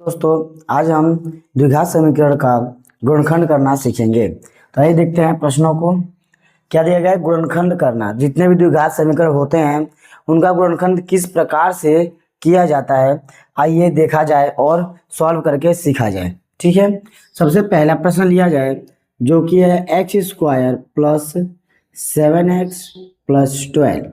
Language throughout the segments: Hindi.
दोस्तों आज हम द्विघात समीकरण का गुणनखंड करना सीखेंगे। तो आइए देखते हैं प्रश्नों को। क्या दिया गया है? गुणनखंड करना। जितने भी द्विघात समीकरण होते हैं उनका गुणनखंड किस प्रकार से किया जाता है, आइए देखा जाए और सॉल्व करके सीखा जाए। ठीक है, सबसे पहला प्रश्न लिया जाए जो कि है x² प्लस 7x प्लस 12।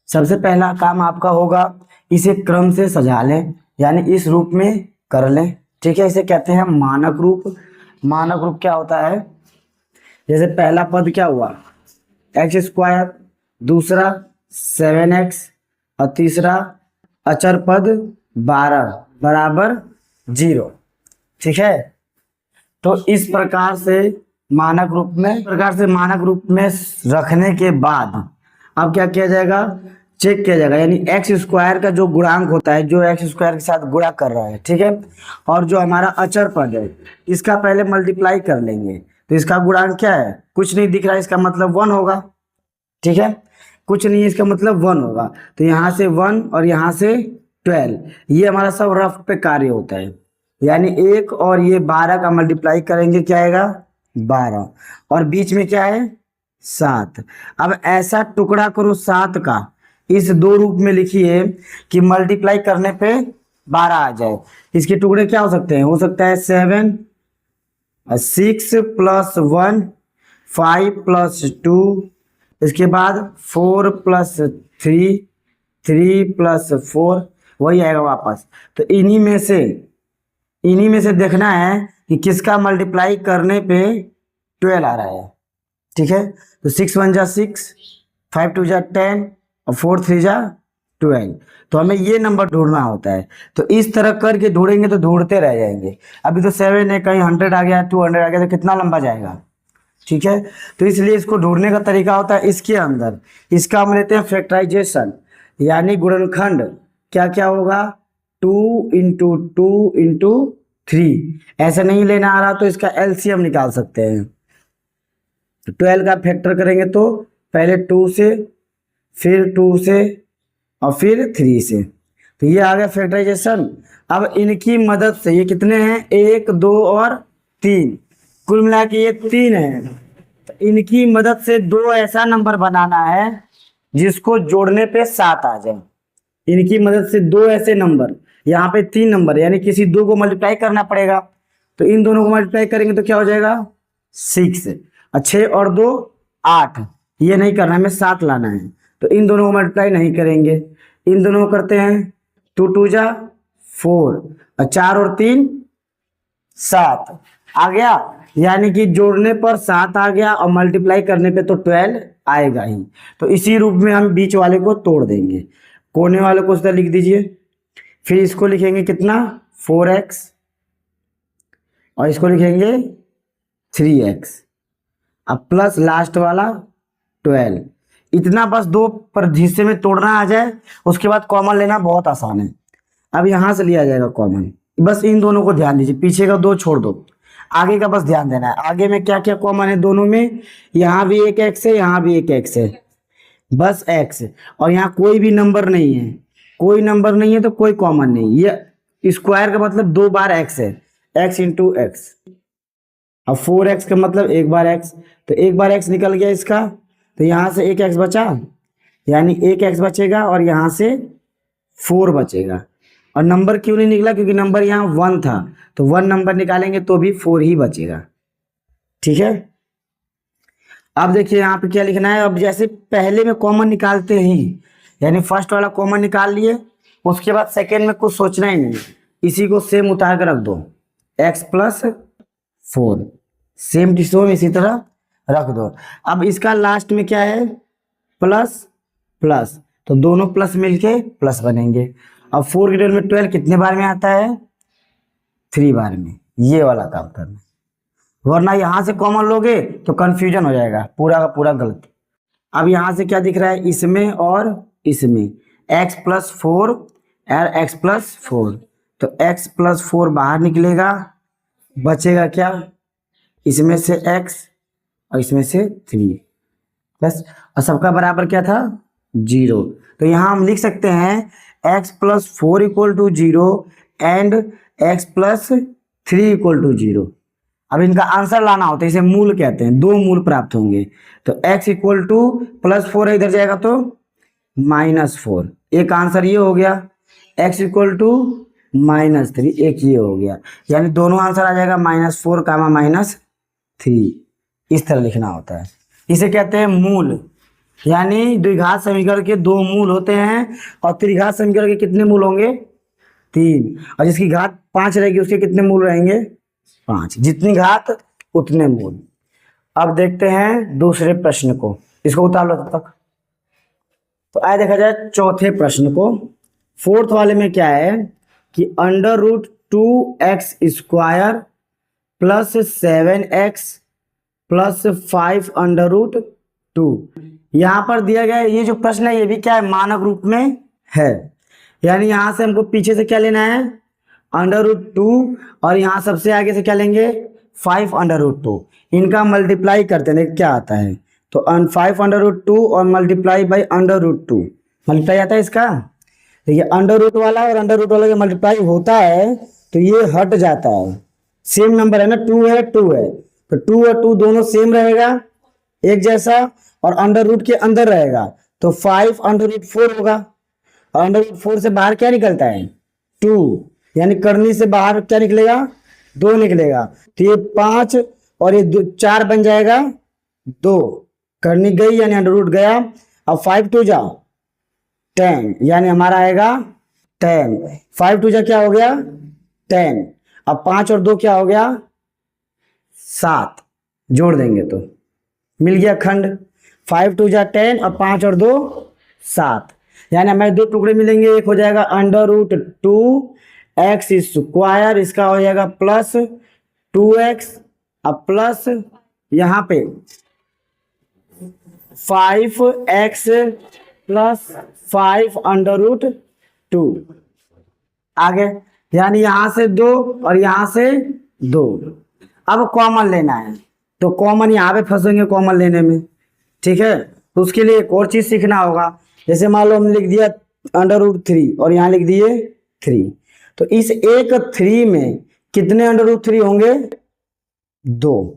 सबसे पहला काम आपका होगा इसे क्रम से सजा लें, यानी इस रूप में कर लें। ठीक है, इसे कहते हैं मानक रूप। मानक रूप क्या होता है? जैसे पहला पद क्या हुआ x², दूसरा 7x और तीसरा अचर पद 12 बराबर 0। ठीक है, तो इस प्रकार से मानक रूप में रखने के बाद अब क्या किया जाएगा? चेक किया जाएगा, यानी x² का जो गुणांक होता है, जो x² के साथ गुणा कर रहा है, ठीक है, और जो हमारा अचर पद है इसका पहले मल्टीप्लाई कर लेंगे। तो इसका गुणांक क्या है? कुछ नहीं दिख रहा है, इसका मतलब 1 होगा। ठीक है, कुछ नहीं है, इसका मतलब 1 होगा। तो यहाँ से 1 और यहाँ से 12, ये हमारा सब रफ पे कार्य होता है। यानी 1 और ये 12 का मल्टीप्लाई करेंगे, क्या आएगा? 12, और बीच में क्या है? 7। अब ऐसा टुकड़ा करो 7 का, इस दो रूप में लिखिए कि मल्टीप्लाई करने पे 12 आ जाए। इसके टुकड़े क्या हो सकते हैं? हो सकता है 7, 6 प्लस 1, 5 प्लस 2, इसके बाद 4 प्लस 3, 3 प्लस 4, वही आएगा वापस। तो इन्हीं में से देखना है कि किसका मल्टीप्लाई करने पे 12 आ रहा है। ठीक है, तो 6 1 जा 6, 5 2 जा 10 और 4 3 जा 12। तो हमें ये नंबर ढूंढना होता है। तो इस तरह करके ढूंढेंगे तो ढूंढते रह जाएंगे। अभी तो 7 है, कहीं 100 आ गया, 200 आ गया, तो कितना लंबा जाएगा। ठीक है, तो इसलिए इसको ढूंढने का तरीका होता है इसके अंदर। इसका हम लेते हैं फैक्टराइजेशन, यानी गुणनखंड। क्या क्या होगा? 2 इंटू 2 इंटू 3। ऐसा नहीं लेना आ रहा तो इसका एलसीएम निकाल सकते हैं। 12 का फैक्टर करेंगे तो पहले 2 से, फिर 2 से और फिर 3 से। तो ये आ गया फैक्टराइजेशन। अब इनकी मदद से, ये कितने हैं? 1 2 और 3, कुल मिला के ये 3 है। तो इनकी मदद से दो ऐसा नंबर बनाना है जिसको जोड़ने पे 7 आ जाए। इनकी मदद से दो ऐसे नंबर, यहाँ पे 3 नंबर, यानी किसी दो को मल्टीप्लाई करना पड़ेगा। तो इन दोनों को मल्टीप्लाई करेंगे तो क्या हो जाएगा? 6। 6 और 2 8, ये नहीं करना है, हमें 7 लाना है। तो इन दोनों को मल्टीप्लाई नहीं करेंगे, इन दोनों को करते हैं। 2 2 जा 4 और 4 और 3 7 आ गया, यानी कि जोड़ने पर 7 आ गया और मल्टीप्लाई करने पे तो 12 आएगा ही। तो इसी रूप में हम बीच वाले को तोड़ देंगे। कोने वाले को उधर लिख दीजिए, फिर इसको लिखेंगे कितना? 4x, और इसको लिखेंगे 3x, अब प्लस लास्ट वाला 12। इतना बस दो पर हिस्से में तोड़ना आ जाए, उसके बाद कॉमन लेना बहुत आसान है। अब यहाँ से लिया जाएगा कॉमन, बस इन दोनों को ध्यान दीजिए, पीछे का 2 छोड़ दो, आगे का बस ध्यान देना है। आगे में क्या क्या कॉमन है दोनों में? यहाँ भी एक x है, यहाँ भी एक x है, बस x, और यहाँ कोई भी नंबर नहीं है। कोई नंबर नहीं है तो कोई कॉमन नहीं। ये स्क्वायर का मतलब 2 बार x है, x इंटू एक्स। अब 4x का मतलब 1 बार x, तो 1 बार x निकल गया इसका, तो यहाँ से एक x बचा, यानी एक x बचेगा और यहाँ से 4 बचेगा। और नंबर क्यों नहीं निकला? क्योंकि नंबर यहाँ 1 था, तो 1 नंबर निकालेंगे तो भी 4 ही बचेगा। ठीक है, अब देखिए यहाँ पे क्या लिखना है। अब जैसे पहले में कॉमन निकालते ही, यानी फर्स्ट वाला कॉमन निकाल लिए, उसके बाद सेकेंड में कुछ सोचना ही नहीं, इसी को सेम उतार कर रख दो, x plus 4 same to same इसी तरह रख दो। अब इसका लास्ट में क्या है? प्लस प्लस, तो दोनों प्लस मिलके प्लस बनेंगे। अब 4 ग्रेटर में 12 कितने बार में आता है? 3 बार में। ये वाला काम करना, वरना यहां से कॉमन लोगे तो कंफ्यूजन हो जाएगा, पूरा का पूरा गलत। अब यहां से क्या दिख रहा है? इसमें और इसमें x प्लस 4 और x प्लस 4, तो x प्लस 4 बाहर निकलेगा, बचेगा क्या? इसमें से x और इसमें से 3 प्लस, और सबका बराबर क्या था? 0। तो यहाँ हम लिख सकते हैं x plus 4 equal to 0, and X plus 3 equal to 0। अब इनका आंसर लाना होता है, इसे मूल कहते हैं, दो मूल प्राप्त होंगे। तो x इक्वल टू +4 है, इधर जाएगा तो -4, एक आंसर ये हो गया। x इक्वल टू -3, एक ये हो गया। यानी दोनों आंसर आ जाएगा -4 कामा -3। इस तरह लिखना होता है, इसे कहते हैं मूल। यानी द्विघात समीकरण के दो मूल होते हैं, और त्रिघात समीकरण के कितने मूल होंगे? 3। और जिसकी घात 5 रहेगी उसके कितने मूल रहेंगे? 5। जितनी घात उतने मूल। अब देखते हैं दूसरे प्रश्न को, इसको उतार लो तब तक। तो आए देखा जाए चौथे प्रश्न को। फोर्थ वाले में क्या है कि √2x² प्लस 7x प्लस 5√2। यहाँ पर दिया गया ये जो प्रश्न है ये भी क्या है? मानक रूप में है। यानी यहाँ से हमको पीछे से क्या लेना है? √2, और यहाँ सबसे आगे से क्या लेंगे? 5√2। इनका मल्टीप्लाई करते हैं, क्या आता है? तो 5√2 और मल्टीप्लाई बाई √2, मल्टीप्लाई आता है इसका। देखिए √2 वाला और √2 वाला का मल्टीप्लाई होता है तो ये हट जाता है, सेम नंबर है ना, 2 है 2 है, तो 2 और 2 दोनों सेम रहेगा, एक जैसा, और √ के अंदर रहेगा तो 5√4 होगा। और √4 से बाहर क्या निकलता है? 2, यानी करनी से बाहर क्या निकलेगा? 2 निकलेगा। तो ये 5 और ये 4 बन जाएगा 2, करनी गई यानी √ गया। अब 5 2 जा 10, यानी हमारा आएगा 10। 5 2 जा क्या हो गया? 10। अब 5 और 2 क्या हो गया? 7, जोड़ देंगे तो मिल गया खंड। 5 2 जा 10 और 5 और 2 7, यानी हमें दो टुकड़े मिलेंगे। एक हो जाएगा √2x², इसका हो जाएगा प्लस 2x, अब प्लस यहाँ पे 5x प्लस 5√2 आगे, यानी यहाँ से 2 और यहाँ से 2। अब कॉमन लेना है, तो कॉमन यहाँ पे फंसेंगे कॉमन लेने में, ठीक है। तो उसके लिए एक और चीज सीखना होगा। जैसे मान लो हमने लिख दिया √3 और यहाँ लिख दिए 3, तो इस एक 3 में कितने √3 होंगे? 2।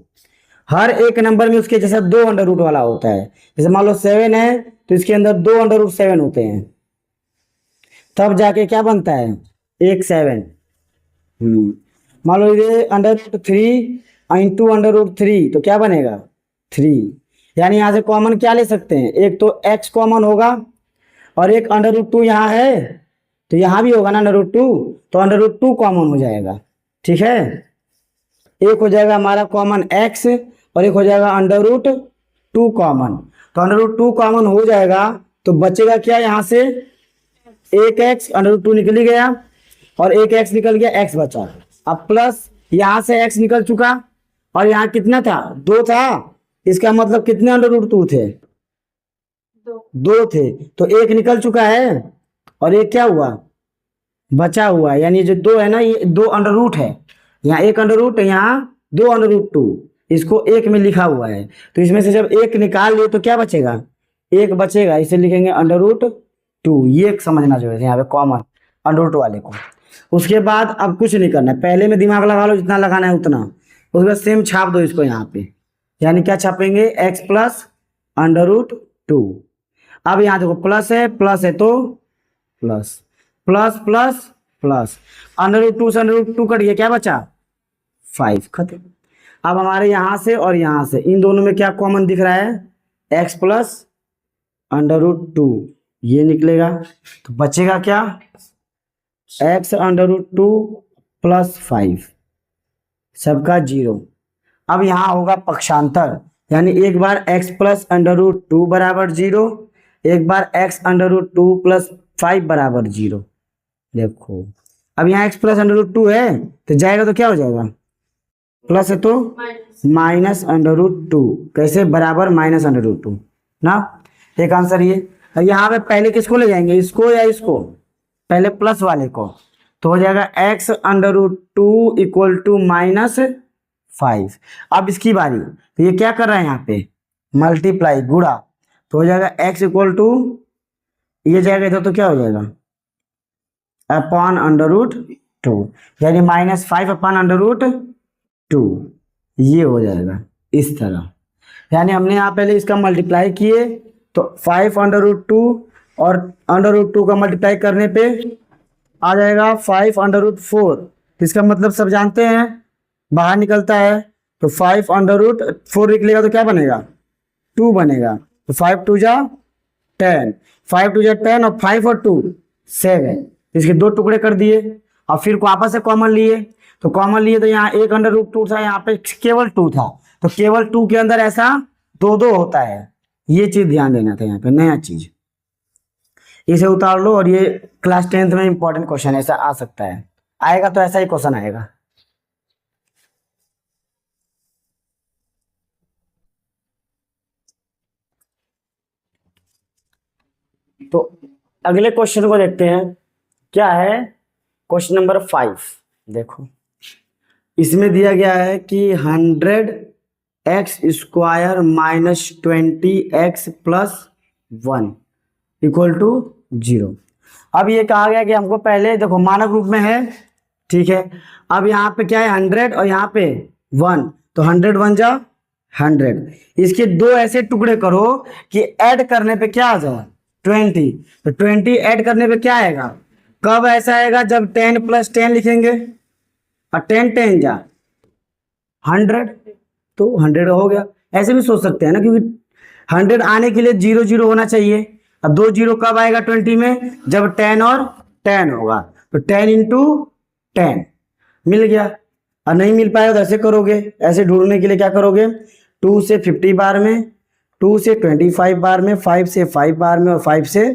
हर एक नंबर में उसके जैसा 2 √ वाला होता है। जैसे मान लो 7 है तो इसके अंदर 2 √7 होते हैं, तब जाके क्या बनता है? एक 7। मान लो ये √3 इंटू √3 तो क्या बनेगा? 3। यानी यहाँ से कॉमन क्या ले सकते हैं? एक तो x कॉमन होगा, और एक √2 यहाँ है तो यहाँ भी होगा ना √2, तो √2 कॉमन हो जाएगा, ठीक है। एक हो जाएगा हमारा कॉमन x और एक हो जाएगा √2 कॉमन। तो √2 कॉमन हो जाएगा तो बचेगा क्या? यहाँ से एक x, √2 निकल ही गया, और एक x निकल गया, x बचा। अब प्लस यहाँ से x निकल चुका, और यहाँ कितना था? 2 था। इसका मतलब कितने √2 थे? 2 थे, तो एक निकल चुका है और एक क्या हुआ? बचा हुआ है। यानी जो 2 है ना, ये 2 √ है, यहाँ एक √ है, यहाँ 2 √2, इसको एक में लिखा हुआ है। तो इसमें से जब एक निकाल लिए तो क्या बचेगा? एक बचेगा, इसे लिखेंगे √2। ये समझना चाहिए यहाँ पे कॉमन √ वाले को। उसके बाद अब कुछ नहीं करना है, पहले में दिमाग लगा लो जितना लगाना है उतना, उसके बाद सेम छाप दो इसको यहाँ पे। यानी क्या छापेंगे? x plus √2। अब यहाँ देखो प्लस है तो प्लस प्लस प्लस प्लस, √2 से √2 कट गया, क्या बचा? 5, खत्म। अब हमारे यहाँ से और यहाँ से इन दोनों में क्या कॉमन दिख रहा है? x प्लस √2, ये निकलेगा। तो बचेगा क्या? x √2 प्लस 5, सबका 0। अब यहाँ होगा पक्षांतर, यानी एक बार x प्लस √2 बराबर 0, एक बार x √2 प्लस 5 बराबर 0। देखो अब यहाँ x प्लस √2 है तो जाएगा तो क्या हो जाएगा? प्लस है तो माइनस √2, कैसे? बराबर माइनस √2 ना, एक आंसर ये। यहाँ पे पहले किसको ले जाएंगे? इसको या इसको? पहले प्लस वाले को, तो हो जाएगा x √2 इक्वल टू -5। अब इसकी बारी, तो ये क्या कर रहा है यहाँ पे? मल्टीप्लाई, गुणा, तो हो जाएगा x इक्वल टू, ये जाएगा इधर तो क्या हो जाएगा? अपॉन √2। टू, यानी -5/√2 ये हो जाएगा इस तरह। यानी हमने यहाँ पहले इसका मल्टीप्लाई किए तो 5/√2 और √2 का मल्टीप्लाई करने पे आ जाएगा 5/4। इसका मतलब सब जानते हैं, बाहर निकलता है तो 5/4 निकलेगा तो क्या बनेगा 2 बनेगा। तो 5 2 जा 10, 5 2 जा 10 और 5 और 2 7, इसके 2 टुकड़े कर दिए और फिर वापस से कॉमन लिए। तो कॉमन लिए तो यहाँ 1/√2 था, यहाँ पे केवल 2 था, तो केवल 2 के अंदर ऐसा 2 होता है। ये चीज ध्यान देना था यहाँ पे, नया चीज इसे उतार लो। और ये क्लास 10th में इंपॉर्टेंट क्वेश्चन ऐसा आ सकता है, आएगा तो ऐसा ही क्वेश्चन आएगा। तो अगले क्वेश्चन को देखते हैं, क्या है क्वेश्चन नंबर 5। देखो इसमें दिया गया है कि 100x² - 20x + 1 = 0। अब ये कहा गया कि हमको पहले देखो मानक रूप में है, ठीक है। अब यहाँ पे क्या है 100 और यहाँ पे 1, तो 100 1 जा 100, इसके 2 ऐसे टुकड़े करो कि ऐड करने पे क्या आ जाए 20। तो 20 ऐड करने पे क्या आएगा, कब ऐसा आएगा जब 10 + 10 लिखेंगे और 10 10 जा 100, तो 100 हो गया। ऐसे भी सोच सकते हैं ना, क्योंकि 100 आने के लिए 0 0 होना चाहिए। अब 2 0 कब आएगा 20 में, जब 10 और 10 होगा, तो 10 × 10 मिल गया। और नहीं मिल पाएगा तो ऐसे करोगे, ऐसे ढूंढने के लिए क्या करोगे 2 से 50 बार में, 2 से 25 बार में, 5 से 5 बार में और 5 से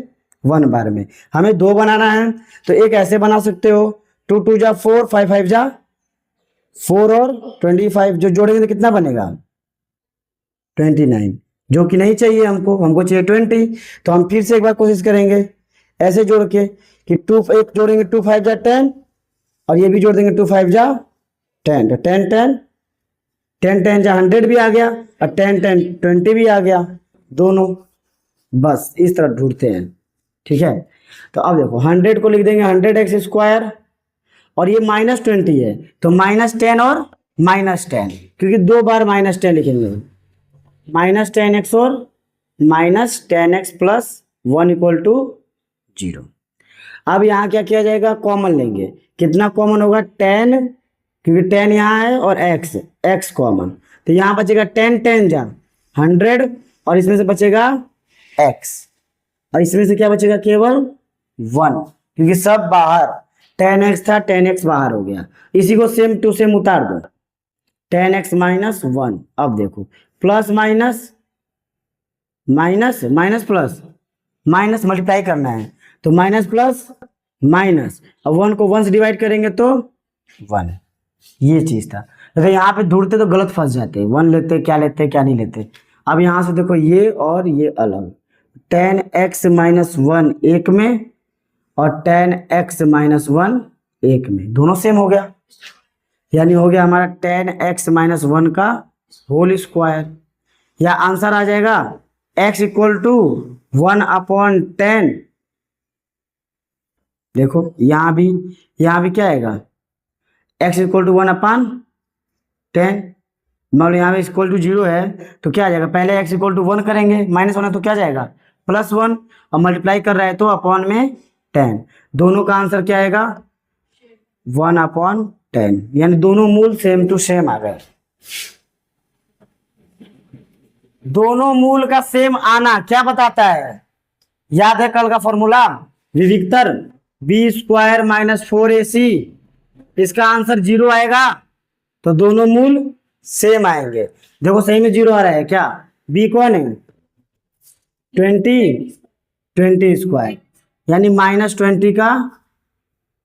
1 बार में। हमें 2 बनाना है तो एक ऐसे बना सकते हो 2 2 जा 4, 5 5 जा 4 और 25 जो जोड़ेंगे तो कितना बनेगा 29, जो कि नहीं चाहिए हमको, हमको चाहिए 20। तो हम फिर से एक बार कोशिश करेंगे ऐसे जोड़ के कि 2 एक जोड़ेंगे 2 5 जा 10 और ये भी जोड़ देंगे 2 5 जा 10, तो 10 10 10 10 जा 100 भी आ गया और 10 10 20 भी आ गया दोनों। बस इस तरह ढूंढते हैं, ठीक है। तो अब देखो 100 को लिख देंगे 100x² और ये -20 है तो -10 और -10, क्योंकि 2 बार -10 लिखेंगे, -10x और -10x + 1 = 0। अब यहाँ क्या किया जाएगा, कॉमन लेंगे। कितना कॉमन होगा 10, क्योंकि 10 यहाँ है और x कॉमन, तो यहाँ बचेगा 10 10 जा 100 और इसमें से बचेगा x और इसमें से क्या बचेगा केवल 1, क्योंकि सब बाहर 10x था 10x बाहर हो गया। इसी को सेम टू सेम उतार दो 10x - 1। अब देखो plus minus minus plus minus multiply करना है तो माइनस प्लस माइनस, अब 1 को 1 से डिवाइड करेंगे तो 1। ये चीज था, तो यहाँ पे ढूंढते तो गलत फंस जाते, 1 लेते क्या नहीं लेते। अब यहाँ से देखो ये और ये अलग, 10x - 1 एक में और 10x - 1 एक में, दोनों सेम हो गया। यानी हो गया हमारा 10x - 1 का होल स्क्वायर, या आंसर आ जाएगा x = 1/10। देखो यहाँ भी क्या आएगा x = 1/10, मान लो यहाँ पे =0 है तो क्या आ जाएगा, पहले x = 1 करेंगे, -1 है तो क्या जाएगा +1 और मल्टीप्लाई कर रहा है तो अपॉन में 10, दोनों का आंसर क्या आएगा 1/10, यानी दोनों मूल सेम टू सेम आ गए। दोनों मूल का सेम आना क्या बताता है, याद है कल का फॉर्मूला विविक्तर b² - 4ac, इसका आंसर 0 आएगा तो दोनों मूल सेम आएंगे। देखो सही में 0 आ रहा है क्या, b कौन है 20² यानी -20 का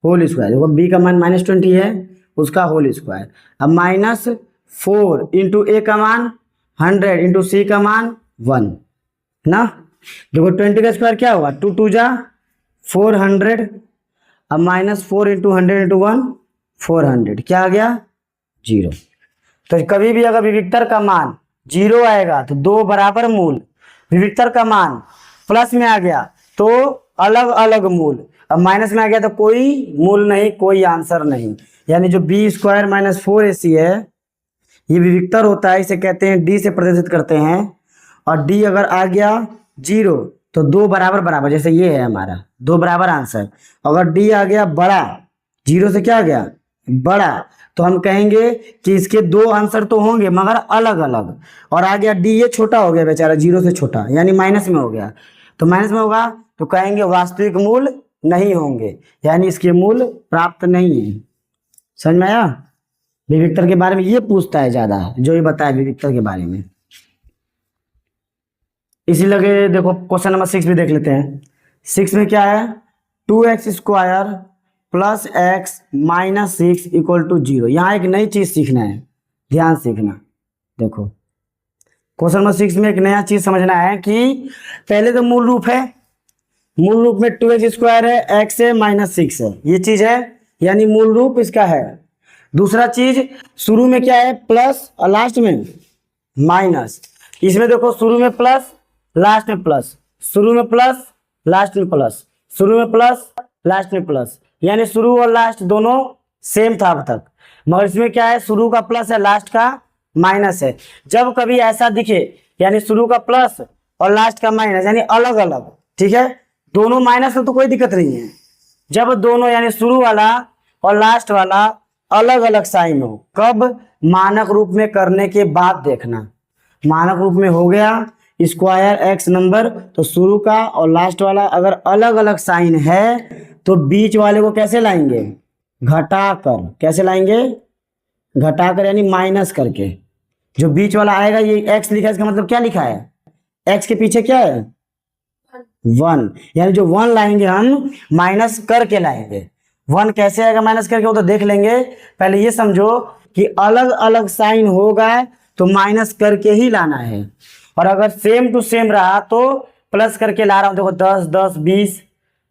होल स्क्वायर। देखो b का मान -20 है, उसका होल स्क्वायर। अब -4 × a का मान 100 × c का मान 1 ना। देखो 20 का स्क्वायर क्या होगा 2 2 जा 400, अब -4 × 100 × 1 400, क्या आ गया 0। तो कभी भी अगर विविक्तर का मान 0 आएगा तो दो बराबर मूल, विविक्तर का मान प्लस में आ गया तो अलग अलग मूल, अब माइनस में आ गया तो कोई मूल नहीं, कोई आंसर नहीं। यानी जो बी स्क्वायर माइनस 4ac है ये विविक्तर होता है, इसे कहते हैं डी से प्रदर्शित करते हैं। और डी अगर आ गया 0 तो दो बराबर बराबर, जैसे ये है हमारा दो बराबर आंसर। अगर डी आ गया बड़ा, 0 से क्या आ गया बड़ा, तो हम कहेंगे कि इसके दो आंसर तो होंगे मगर अलग अलग। और आ गया डी, ये छोटा हो गया बेचारा, 0 से छोटा, यानी माइनस में हो गया। तो माइनस में होगा तो कहेंगे वास्तविक मूल नहीं होंगे, यानी इसके मूल प्राप्त नहीं है। समझ में आया? विविक्तर के बारे में ये पूछता है ज्यादा, जो ये बताया विविक्तर के बारे में। इसी लगे देखो क्वेश्चन नंबर 6 भी देख लेते हैं। 6 में क्या है, 2x square plus X minus 6 equal to 0। यहाँ एक नई चीज सीखना है, ध्यान सीखना। देखो क्वेश्चन नंबर 6 में एक नया चीज समझना है कि पहले तो मूल रूप है, मूल रूप में 2x स्क्वायर है, x है माइनस 6 है, ये चीज है, यानी मूल रूप इसका है। दूसरा चीज शुरू में क्या है प्लस और लास्ट में माइनस। इसमें देखो शुरू में प्लस लास्ट में प्लस, शुरू में प्लस लास्ट में प्लस, शुरू में प्लस लास्ट में प्लस, यानी शुरू और लास्ट दोनों सेम था अब तक। मगर इसमें क्या है, शुरू का प्लस है लास्ट का माइनस है। जब कभी ऐसा दिखे यानी शुरू का प्लस और लास्ट का माइनस यानी अलग अलग, ठीक है, दोनों माइनस है तो कोई दिक्कत नहीं है। जब दोनों यानी शुरू वाला और लास्ट वाला अलग अलग साइन हो, कब, मानक रूप में करने के बाद देखना। मानक रूप में हो गया स्क्वायर एक्स नंबर, तो शुरू का और लास्ट वाला अगर अलग अलग साइन है तो बीच वाले को कैसे लाएंगे, घटाकर। कैसे लाएंगे, घटाकर, यानी माइनस करके। जो बीच वाला आएगा ये एक्स लिखा है, इसका मतलब क्या लिखा है, एक्स के पीछे क्या है 1, यानी जो 1 लाएंगे हम माइनस करके लाएंगे। 1 कैसे आएगा माइनस करके वो तो देख लेंगे, पहले ये समझो कि अलग अलग साइन होगा तो माइनस करके ही लाना है। और अगर सेम टू सेम रहा तो प्लस करके ला रहा हूं। देखो 10 10 20,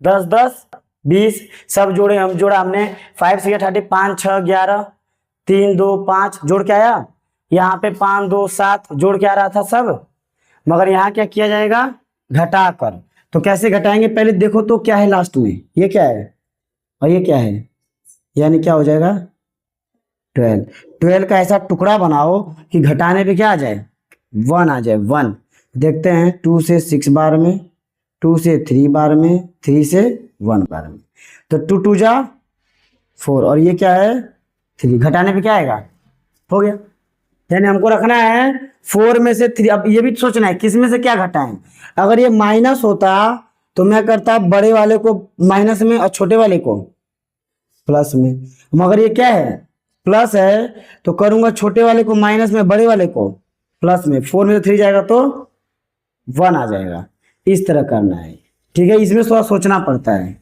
10 10 20 सब जोड़े, हम जोड़ा हमने 5 6 30, 5 6 11, 3 2 5 जोड़ के आया। यहाँ पे 5 2 7 जोड़ के आ रहा था सब, मगर यहाँ क्या किया जाएगा, घटाकर। तो कैसे घटाएंगे, पहले देखो तो क्या है लास्ट में, ये क्या है और ये क्या है, यानी क्या हो जाएगा 12। 12 का ऐसा टुकड़ा बनाओ कि घटाने पे क्या आ जाए 1 आ जाए 1। देखते हैं 2 से 6 बार में, 2 से 3 बार में, 3 से 1 बार में, तो 2 2 जा 4 और ये क्या है 3, घटाने पे क्या आएगा, हो गया। यानी हमको रखना है 4 में से 3। अब ये भी सोचना है किस में से क्या घटाएं। अगर ये माइनस होता तो मैं करता बड़े वाले को माइनस में और छोटे वाले को प्लस में, मगर ये क्या है प्लस है तो करूंगा छोटे वाले को माइनस में, बड़े वाले को प्लस में। 4 में से 3 जाएगा तो 1 आ जाएगा। इस तरह करना है, ठीक है, इसमें थोड़ा सोचना पड़ता है।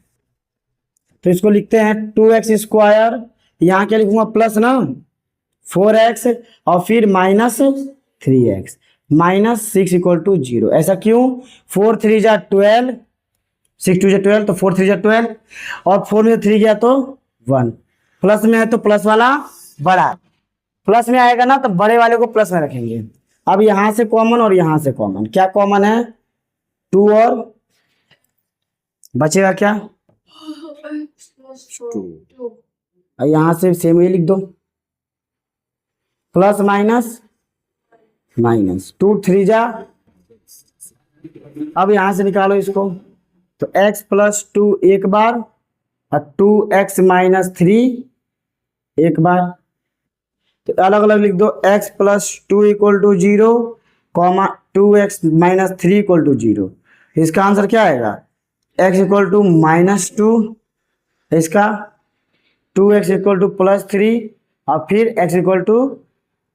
तो इसको लिखते हैं 2x स्क्वायर, यहाँ क्या लिखूंगा प्लस ना 4x और फिर minus 3x minus 6 equal to 0। ऐसा क्यों, 4 3 जा 12, 6 2 जा 12, तो 4 3 जा 12 और 4 में 3 गया तो 1। प्लस में है तो प्लस वाला बड़ा, प्लस में आएगा ना तो बड़े वाले को प्लस में रखेंगे। अब यहां से कॉमन और यहां से कॉमन, क्या कॉमन है 2 और बचेगा क्या 2, और यहां से सेम ही लिख दो, प्लस माइनस माइनस 2 3 जा। अब यहां से निकालो इसको, तो x प्लस 2 एक बार और 2x माइनस 3 एक बार, तो अलग अलग लिख दो, x plus 2 equal to 0 comma 2x minus 3 equal to 0। इसका आंसर क्या आएगा, x इक्वल टू माइनस 2, इसका 2x इक्वल टू प्लस 3 और फिर x इक्वल टू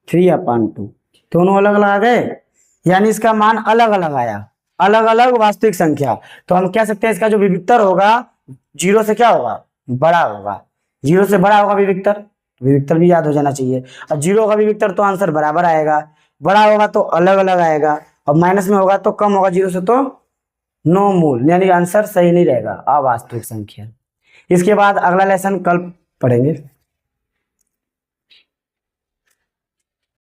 3/2। दोनों अलग अलग आ गए, यानी इसका मान अलग अलग आया, अलग अलग वास्तविक संख्या। तो हम कह सकते हैं इसका जो विविक्तर होगा 0 से क्या होगा, बड़ा होगा। 0 से बड़ा होगा विविक्तर, विविक्तर भी याद हो जाना चाहिए। और 0 का विविक्तर तो आंसर बराबर आएगा, बड़ा होगा तो अलग अलग आएगा, और माइनस में होगा तो कम होगा 0 से, तो नो मूल, यानी आंसर सही नहीं रहेगा, अवास्तविक संख्या। इसके बाद अगला लेसन कल पढ़ेंगे।